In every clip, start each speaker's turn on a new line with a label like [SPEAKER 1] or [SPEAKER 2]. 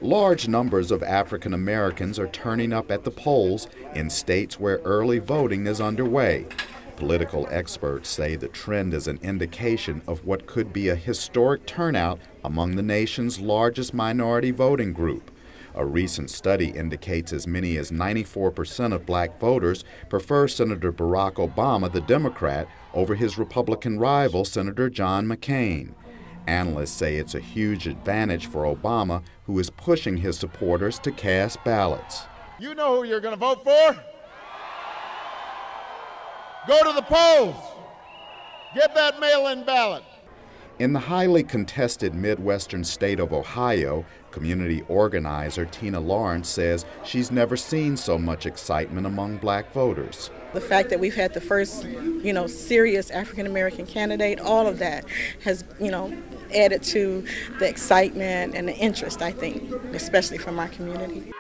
[SPEAKER 1] Large numbers of African Americans are turning up at the polls in states where early voting is underway. Political experts say the trend is an indication of what could be a historic turnout among the nation's largest minority voting group. A recent study indicates as many as 94% of black voters prefer Senator Barack Obama, the Democrat, over his Republican rival, Senator John McCain. Analysts say it's a huge advantage for Obama, who is pushing his supporters to cast ballots.
[SPEAKER 2] You know who you're going to vote for? Go to the polls. Get that mail-in ballot.
[SPEAKER 1] In the highly contested Midwestern state of Ohio, community organizer Tina Lawrence says she's never seen so much excitement among black voters.
[SPEAKER 3] The fact that we've had the first, serious African-American candidate, all of that has, added to the excitement and the interest, I think, especially from our community.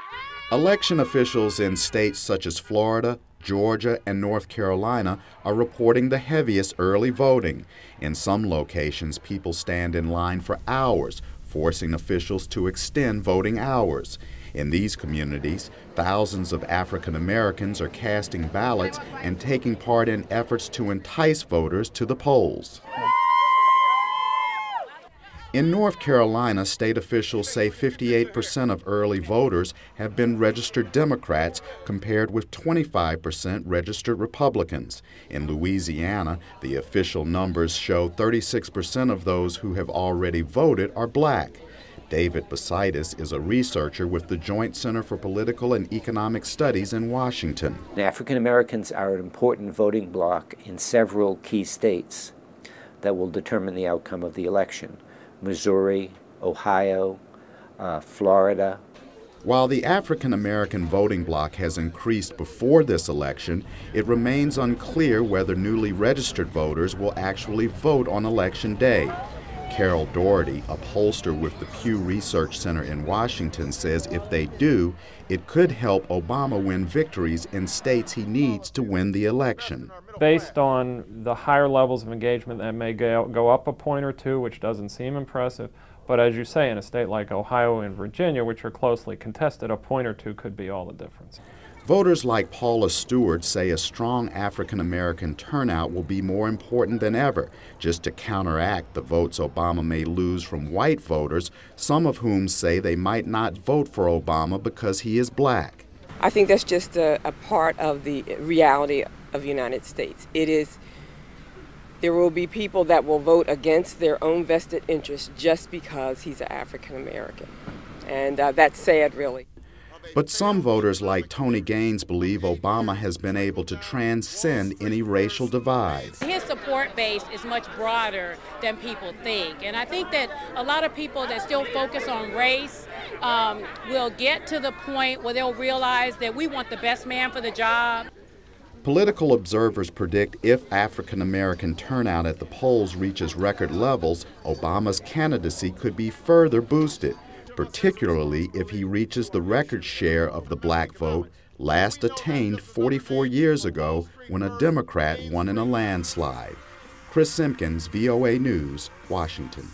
[SPEAKER 1] Election officials in states such as Florida, Georgia, and North Carolina are reporting the heaviest early voting. In some locations, people stand in line for hours, forcing officials to extend voting hours. In these communities, thousands of African Americans are casting ballots and taking part in efforts to entice voters to the polls. In North Carolina, state officials say 58% of early voters have been registered Democrats, compared with 25% registered Republicans. In Louisiana, the official numbers show 36% of those who have already voted are black. David Basitis is a researcher with the Joint Center for Political and Economic Studies in Washington.
[SPEAKER 4] African Americans are an important voting bloc in several key states that will determine the outcome of the election. Missouri, Ohio, Florida.
[SPEAKER 1] While the African American voting bloc has increased before this election, it remains unclear whether newly registered voters will actually vote on Election Day. Carol Doherty, a pollster with the Pew Research Center in Washington, says if they do, it could help Obama win victories in states he needs to win the election.
[SPEAKER 5] Based on the higher levels of engagement, that may go up a point or two, which doesn't seem impressive. But as you say, in a state like Ohio and Virginia, which are closely contested, a point or two could be all the difference.
[SPEAKER 1] Voters like Paula Stewart say a strong African American turnout will be more important than ever, just to counteract the votes Obama may lose from white voters, some of whom say they might not vote for Obama because he is black.
[SPEAKER 6] I think that's just a part of the reality of the United States. There will be people that will vote against their own vested interests just because he's an African American. And that's sad, really.
[SPEAKER 1] But some voters like Tony Gaines believe Obama has been able to transcend any racial divide.
[SPEAKER 7] His support base is much broader than people think. And I think that a lot of people that still focus on race will get to the point where they'll realize that we want the best man for the job.
[SPEAKER 1] Political observers predict if African American turnout at the polls reaches record levels, Obama's candidacy could be further boosted, particularly if he reaches the record share of the black vote last attained 44 years ago when a Democrat won in a landslide. Chris Simkins, VOA News, Washington.